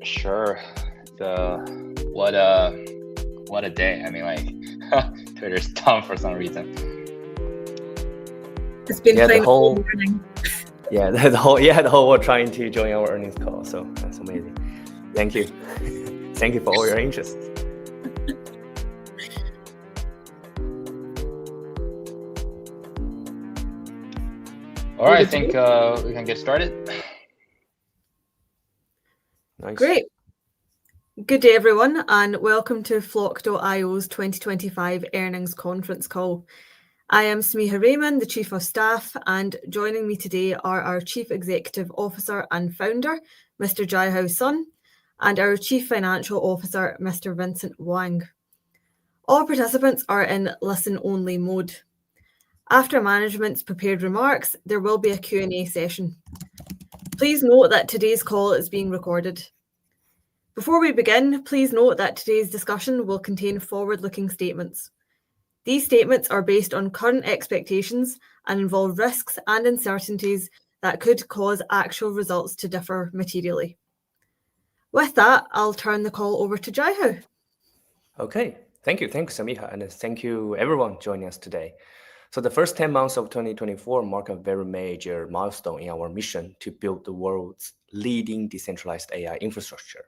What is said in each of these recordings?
Sure. What a day. I mean, like, Twitter's down for some reason. It's been Yeah, the playing whole all morning. yeah the whole world trying to join our earnings call. So that's amazing. Thank you. Thank you for all your interest. All right, I think we can get started. Nice. Great. Good day, everyone, and welcome to Flock.io's 2025 earnings conference call. I am Samiha Rayman, the Chief of Staff, and joining me today are our Chief Executive Officer and Founder, Mr. Jiahao Sun, and our Chief Financial Officer, Mr. Vincent Wang. All participants are in listen-only mode. After management's prepared remarks, there will be a Q&A session. Please note that today's call is being recorded. Before we begin, please note that today's discussion will contain forward-looking statements. These statements are based on current expectations and involve risks and uncertainties that could cause actual results to differ materially. With that, I'll turn the call over to Jiahao. Okay, thank you, Samiha, and thank you everyone joining us today. So the first 10 months of 2024 mark a very major milestone in our mission to build the world's leading decentralized AI infrastructure.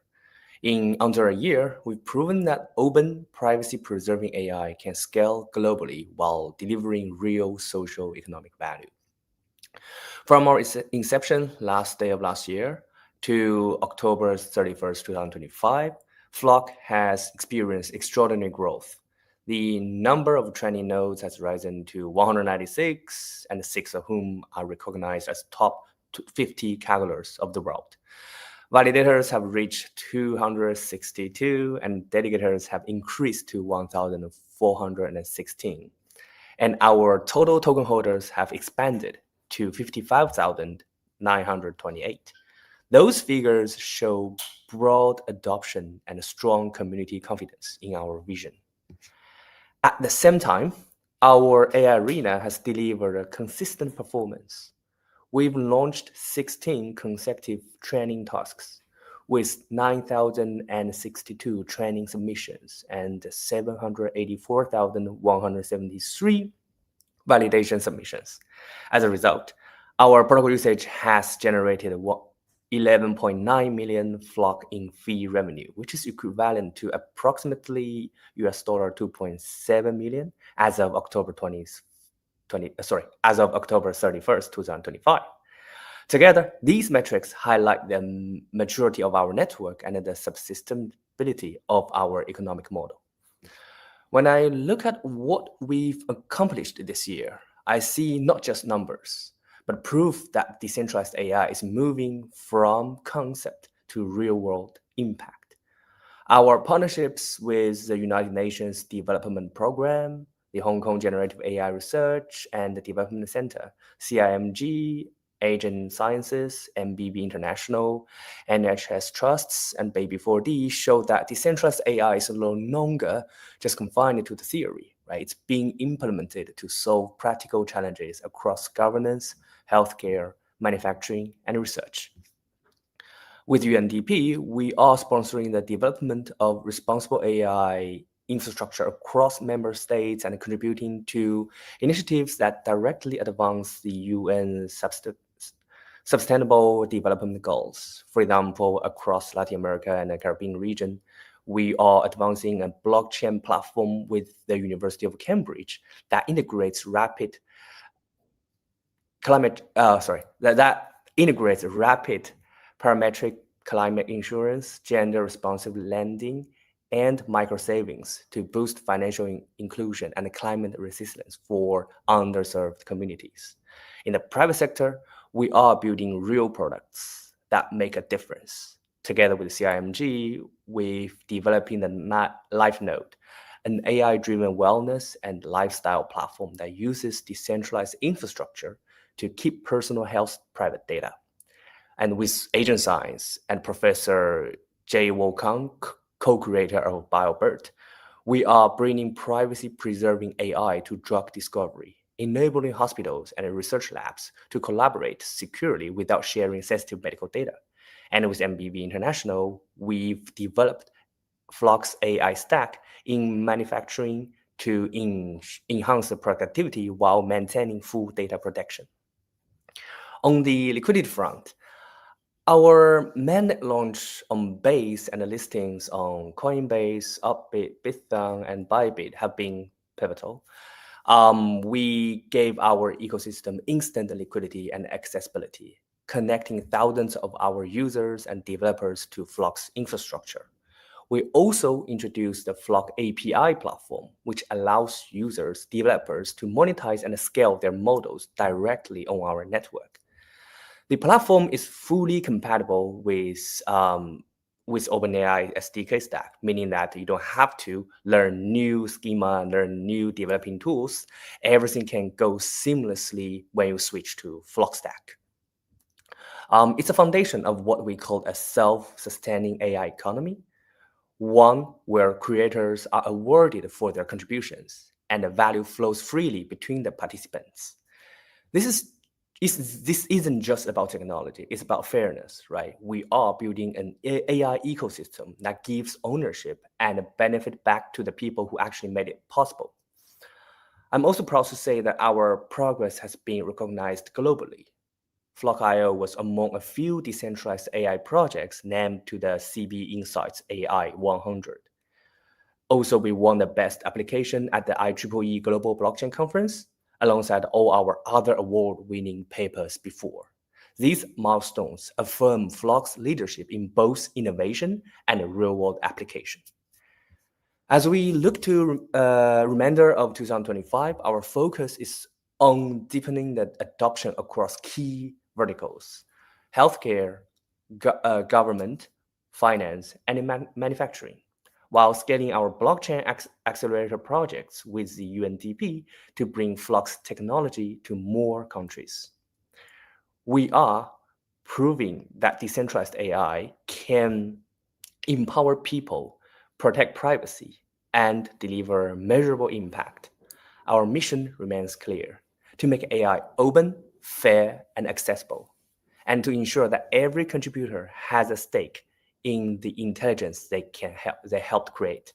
In under a year, we've proven that open, privacy-preserving AI can scale globally while delivering real social economic value. From our inception last day of last year to October 31st, 2025, Flock has experienced extraordinary growth. The number of training nodes has risen to 196, and 6 of whom are recognized as top 50 catalysts of the world. Validators have reached 262, and dedicators have increased to 1,416. And our total token holders have expanded to 55,928. Those figures show broad adoption and strong community confidence in our vision. At the same time, our AI arena has delivered a consistent performance. We've launched 16 consecutive training tasks with 9,062 training submissions and 784,173 validation submissions. As a result, our protocol usage has generated 11.9 million Flock in fee revenue, which is equivalent to approximately $2.7 million as of October 31st, 2025. Together, these metrics highlight the maturity of our network and the sustainability of our economic model. When I look at what we've accomplished this year, I see not just numbers, but proof that decentralized AI is moving from concept to real-world impact. Our partnerships with the United Nations Development Programme, the Hong Kong Generative AI Research and Development Center, CIMG, Agent Sciences, MBB International, NHS Trusts, and Baby4D show that decentralized AI is no longer just confined to the theory, right? It's being implemented to solve practical challenges across governance, healthcare, manufacturing, and research. With UNDP, we are sponsoring the development of responsible AI infrastructure across member states and contributing to initiatives that directly advance the UN Sustainable Development Goals. For example, across Latin America and the Caribbean region, we are advancing a blockchain platform with the University of Cambridge that integrates rapid parametric climate insurance, gender-responsive lending, and micro savings to boost financial inclusion and climate resilience for underserved communities. In the private sector, we are building real products that make a difference. Together with CIMG, we're developing the LifeNode, an AI-driven wellness and lifestyle platform that uses decentralized infrastructure to keep personal health private data. And with Agent Science and Professor Jae-Woo Kang, co-creator of BioBert, we are bringing privacy-preserving AI to drug discovery, enabling hospitals and research labs to collaborate securely without sharing sensitive medical data. And with MBB International, we've developed Flock's AI stack in manufacturing to enhance the productivity while maintaining full data protection. On the liquidity front, our mainnet launch on Base and the listings on Coinbase, Upbit, Bithumb, and Bybit have been pivotal. We gave our ecosystem instant liquidity and accessibility, connecting thousands of our users and developers to Flock's infrastructure. We also introduced the Flock API platform, which allows users, developers to monetize and scale their models directly on our network. The platform is fully compatible with OpenAI SDK stack, meaning that you don't have to learn new schema, learn new developing tools. Everything can go seamlessly when you switch to Flock stack. It's a foundation of what we call a self-sustaining AI economy, one where creators are awarded for their contributions and the value flows freely between the participants. This isn't just about technology, it's about fairness, right? We are building an AI ecosystem that gives ownership and a benefit back to the people who actually made it possible. I'm also proud to say that our progress has been recognized globally. Flock.io was among a few decentralized AI projects named to the CB Insights AI 100. Also, we won the best application at the IEEE Global Blockchain Conference, alongside all our other award-winning papers before. These milestones affirm Flock's leadership in both innovation and real-world application. As we look to remainder of 2025, our focus is on deepening the adoption across key verticals: healthcare, government, finance, and manufacturing, while scaling our blockchain accelerator projects with the UNDP to bring Flock's technology to more countries. We are proving that decentralized AI can empower people, protect privacy, and deliver measurable impact. Our mission remains clear: to make AI open, fair, and accessible, and to ensure that every contributor has a stake in the intelligence they helped create.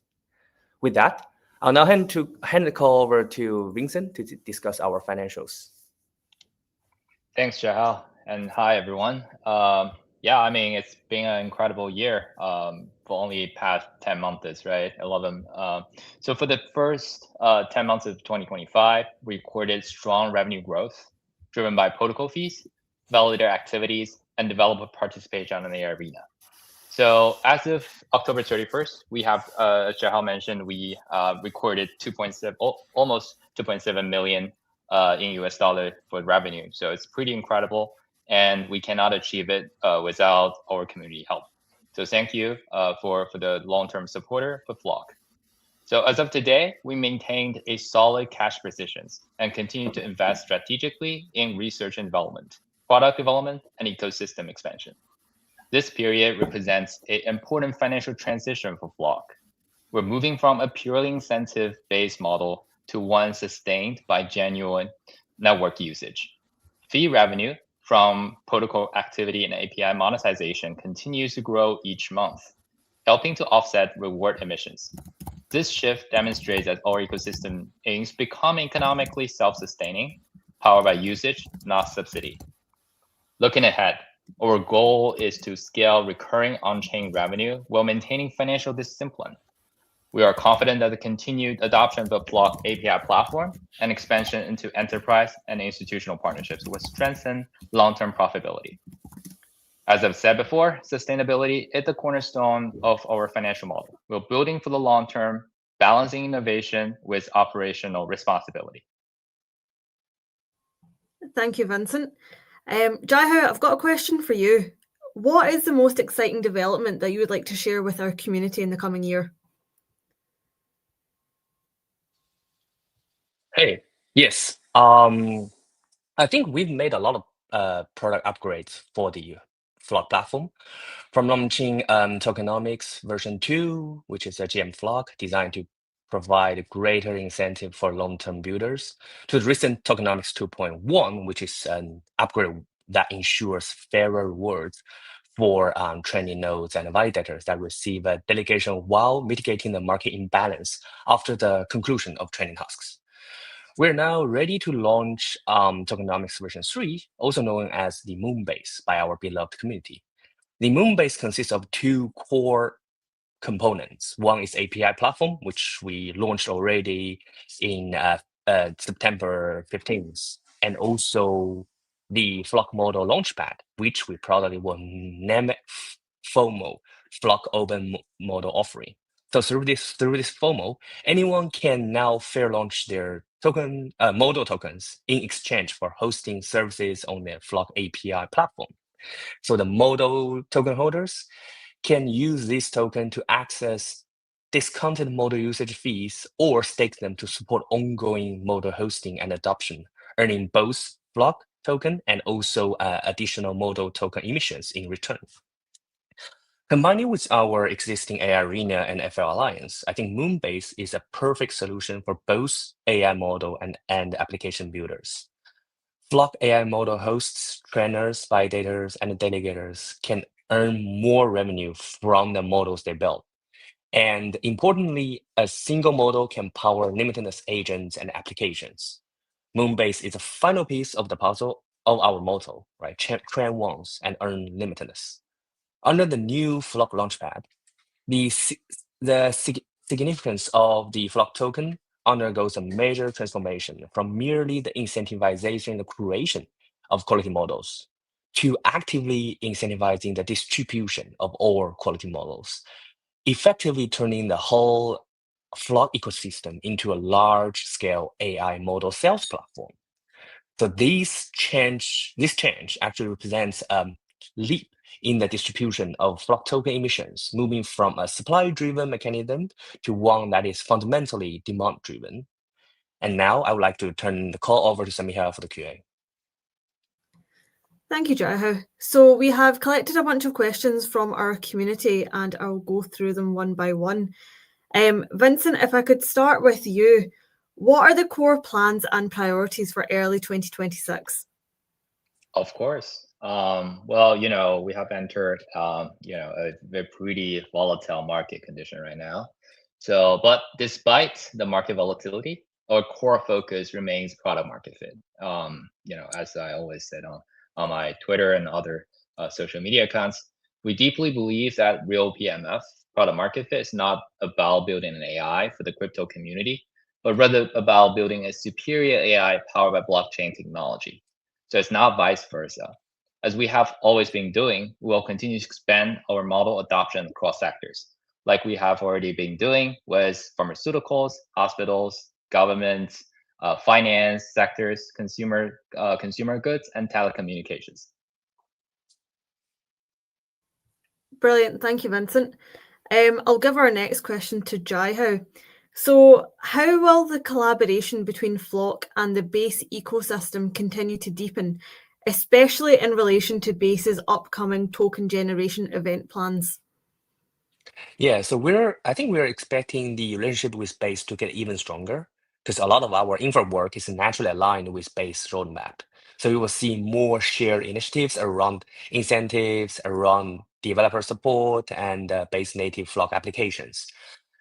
With that, I'll now hand the call over to Vincent to discuss our financials. Thanks, Chahal, and hi everyone. It's been an incredible year for only past 10 months, right? 11. So for the first 10 months of 2025, we recorded strong revenue growth driven by protocol fees, validator activities, and developer participation in the arena. So as of October 31st, we have, as Chahal mentioned, we recorded almost 2.7 million in US dollar for revenue. So it's pretty incredible, and we cannot achieve it without our community help. So thank you for the long-term supporter for Flock. So as of today, we maintained a solid cash positions and continue to invest strategically in research and development, product development, and ecosystem expansion. This period represents an important financial transition for Flock. We're moving from a purely incentive-based model to one sustained by genuine network usage. Fee revenue from protocol activity and API monetization continues to grow each month, helping to offset reward emissions. This shift demonstrates that our ecosystem aims to become economically self-sustaining, powered by usage, not subsidy. Looking ahead, our goal is to scale recurring on-chain revenue while maintaining financial discipline. We are confident that the continued adoption of the Flock API platform and expansion into enterprise and institutional partnerships will strengthen long-term profitability. As I've said before, sustainability is the cornerstone of our financial model. We're building for the long term, balancing innovation with operational responsibility. Thank you, Vincent. Jaiho, I've got a question for you. What is the most exciting development that you would like to share with our community in the coming year? Hey, yes. I think we've made a lot of product upgrades for the Flock platform, from launching Tokenomics version 2, which is a GM Flock designed to provide greater incentive for long-term builders, to the recent Tokenomics 2.1, which is an upgrade that ensures fairer rewards for training nodes and validators that receive a delegation while mitigating the market imbalance after the conclusion of training tasks. We're now ready to launch tokenomics version 3, also known as the Moonbase by our beloved community. The Moonbase consists of two core components. One is API platform, which we launched already in September 15th, and also the Flock Model Launchpad, which we proudly will name FOMO, Flock Open Model Offering. So through this FOMO, anyone can now fair launch their model tokens in exchange for hosting services on their Flock API platform. So the model token holders can use this token to access discounted model usage fees or stake them to support ongoing model hosting and adoption, earning both Flock token and also additional model token emissions in return. Combining with our existing AI Arena and FL Alliance, I think Moonbase is a perfect solution for both AI model and application builders. Flock AI model hosts, trainers, validators, and delegators can earn more revenue from the models they build. And importantly, a single model can power limitless agents and applications. Moonbase is the final piece of the puzzle of our motto, right? Train once and earn limitless. Under the new Flock Launchpad, the significance of the Flock token undergoes a major transformation from merely the incentivization and creation of quality models to actively incentivizing the distribution of all quality models, effectively turning the whole Flock ecosystem into a large-scale AI model sales platform. So this change actually represents a leap in the distribution of Flock token emissions, moving from a supply-driven mechanism to one that is fundamentally demand-driven. And now I would like to turn the call over to Samiha for the QA. Thank you, Jiahao. So we have collected a bunch of questions from our community and I'll go through them one by one. Vincent, if I could start with you, what are the core plans and priorities for early 2026? Of course. Well, we have entered, a very pretty volatile market condition right now. So, but despite the market volatility, our core focus remains product market fit. As I always said on my Twitter and other social media accounts, we deeply believe that real PMF, product market fit, is not about building an AI for the crypto community, but rather about building a superior AI powered by blockchain technology. So it's not vice versa. As we have always been doing, we'll continue to expand our model adoption across sectors, like we have already been doing with pharmaceuticals, hospitals, governments, finance sectors, consumer goods, and telecommunications. Brilliant. Thank you, Vincent. I'll give our next question to Jiahao. So how will the collaboration between Flock and the Base ecosystem continue to deepen, especially in relation to Base's upcoming token generation event plans? Yeah, so I think we're expecting the relationship with Base to get even stronger because a lot of our infra work is naturally aligned with Base roadmap. So we will see more shared initiatives around incentives, around developer support, and Base native Flock applications.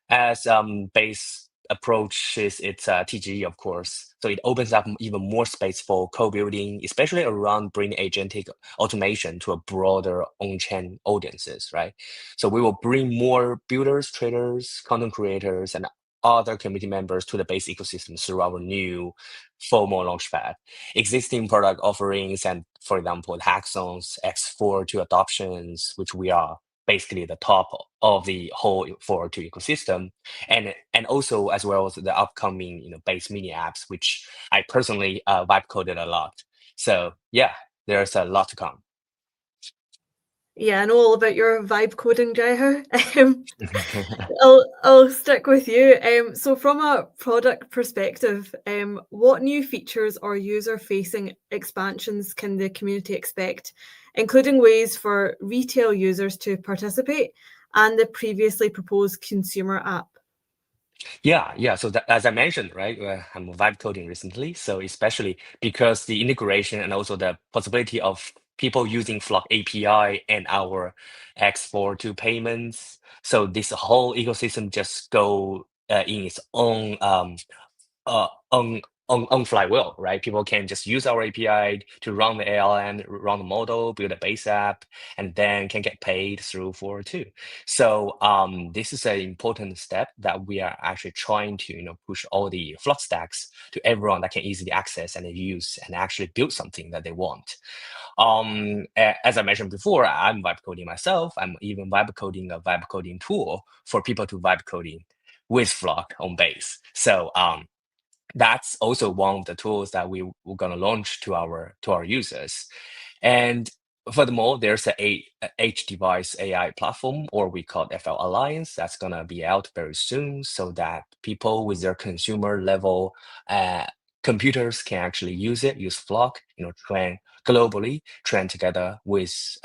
As Base approaches its TGE, of course, so it opens up even more space for co-building, especially around bringing agentic automation to a broader on-chain audiences, right? So we will bring more builders, traders, content creators, and other community members to the Base ecosystem through our new FOMO Launchpad. Existing product offerings and, for example, hackathons, X4 adoptions, which we are basically the top of the whole 402 ecosystem, and also as well as the upcoming Base mini apps, which I personally vibe coded a lot. So yeah, there's a lot to come. Yeah, I know all about your vibe coding, Jiahao. I'll stick with you. So from a product perspective, what new features or user-facing expansions can the community expect, including ways for retail users to participate and the previously proposed consumer app? Yeah. So as I mentioned, right, I'm vibe coding recently. So especially because the integration and also the possibility of people using Flock API and our export to payments. So this whole ecosystem just go in its own on flywheel, right? People can just use our API to run the ALM, run the model, build a base app, and then can get paid through 402. So this is an important step that we are actually trying to push all the Flock stacks to everyone that can easily access and use and actually build something that they want. As I mentioned before, I'm vibe coding myself. I'm even vibe coding a vibe coding tool for people to vibe coding with Flock on base. So that's also one of the tools that we're going to launch to our users. And furthermore, there's a H device AI platform, or we call it FL Alliance, that's going to be out very soon, so that people with their consumer level computers can actually use Flock, train globally, train together with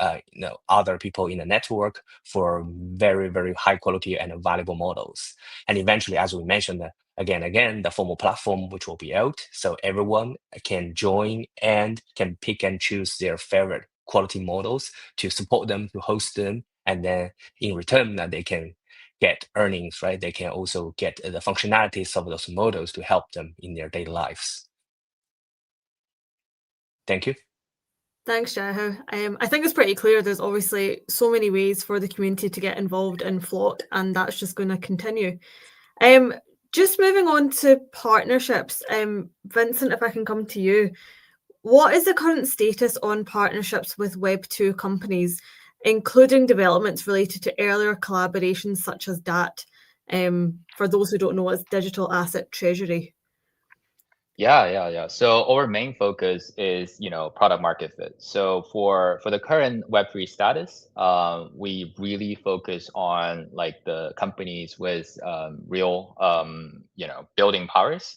other people in the network for very, very high quality and valuable models. And eventually, as we mentioned, again, the formal platform which will be out, so everyone can join and can pick and choose their favorite quality models to support them, to host them, and then in return that they can get earnings, right? They can also get the functionalities of those models to help them in their daily lives. Thank you. Thanks, Xiaohao. I think it's pretty clear there's obviously so many ways for the community to get involved in Flock, and that's just going to continue. Just moving on to partnerships, Vincent, if I can come to you, what is the current status on partnerships with Web2 companies, including developments related to earlier collaborations such as DAT? For those who don't know, it's Digital Asset Treasury. Yeah. So our main focus is, product market fit. So for the current Web3 status, we really focus on like the companies with real, building powers,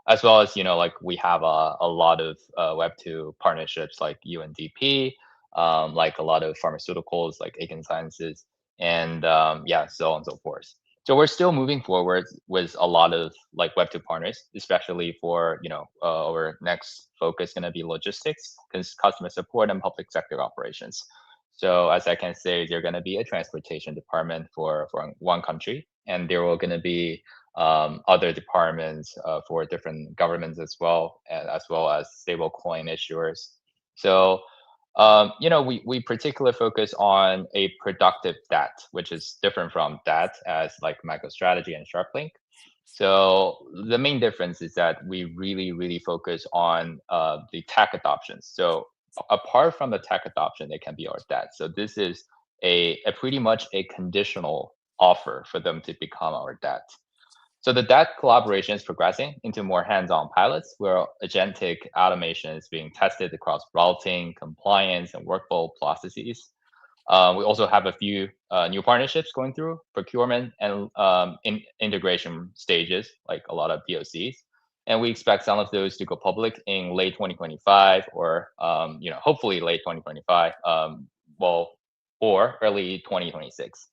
as well as, like we have a lot of Web2 partnerships like UNDP, like a lot of pharmaceuticals like Aiken Sciences, and so on and so forth. So we're still moving forward with a lot of like Web2 partners, especially for our next focus going to be logistics, customer support, and public sector operations. So as I can say, there's going to be a transportation department for one country, and there will going to be other departments for different governments as well as stablecoin issuers. So we particularly focus on a productive DAT, which is different from DAT as like MicroStrategy and SharpLink. So the main difference is that we really focus on the tech adoptions. So apart from the tech adoption, it can be our DAT. So this is a pretty much a conditional offer for them to become our DAT. So the DAT collaboration is progressing into more hands-on pilots where agentic automation is being tested across routing, compliance, and workflow processes. We also have a few new partnerships going through procurement and integration stages, like a lot of POCs. And we expect some of those to go public in late 2025 or, hopefully late 2025, or early 2026.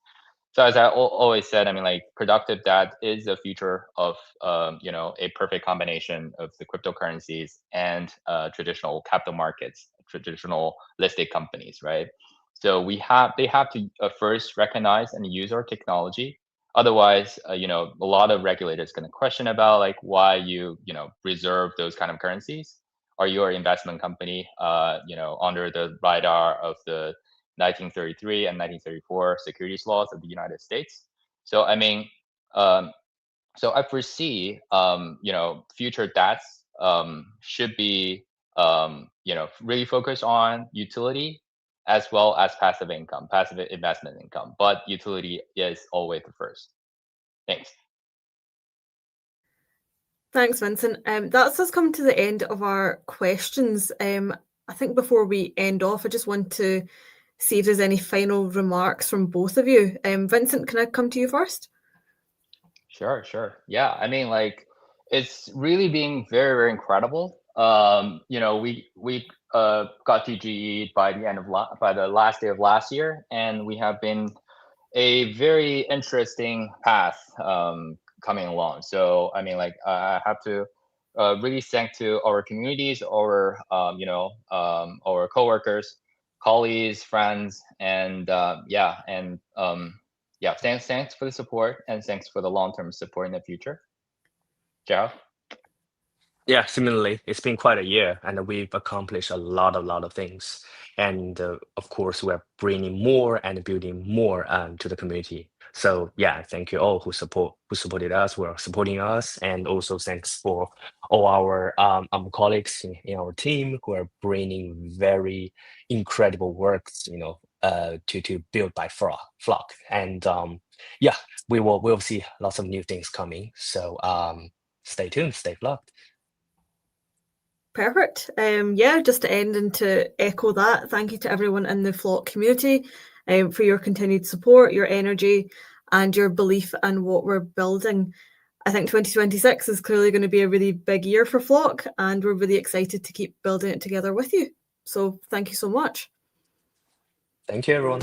So as I always said, I mean, like productive DAT is the future of, a perfect combination of the cryptocurrencies and traditional capital markets, traditional listed companies, right? So they have to first recognize and use our technology. Otherwise, a lot of regulators going to question about like why you reserve those kind of currencies. Are you an investment company, under the radar of the 1933 and 1934 securities laws of the United States? So I mean, so I foresee, future DATs should be, really focus on utility as well as passive investment income. But utility is always the first. Thanks. Thanks, Vincent. That's us come to the end of our questions. I think before we end off, I just want to see if there's any final remarks from both of you. Vincent, can I come to you first? Sure. Yeah, I mean, like, it's really being very, very incredible. We got TGE by the last day of last year, and we have been a very interesting path coming along. So I mean, like, I have to really thank to our communities, our coworkers, colleagues, friends, and thanks for the support, and thanks for the long-term support in the future. Zhao? Yeah, similarly, it's been quite a year, and we've accomplished a lot of things. And of course, we're bringing more and building more to the community. So yeah, thank you all who supported us, who are supporting us, and also thanks for all our colleagues in our team who are bringing very incredible works, to build by Flock. And yeah, we'll see lots of new things coming. So stay tuned, stay flocked. Perfect. Yeah, just to end and to echo that, thank you to everyone in the Flock community for your continued support, your energy, and your belief in what we're building. I think 2026 is clearly going to be a really big year for Flock, and we're really excited to keep building it together with you. So thank you so much. Thank you, everyone.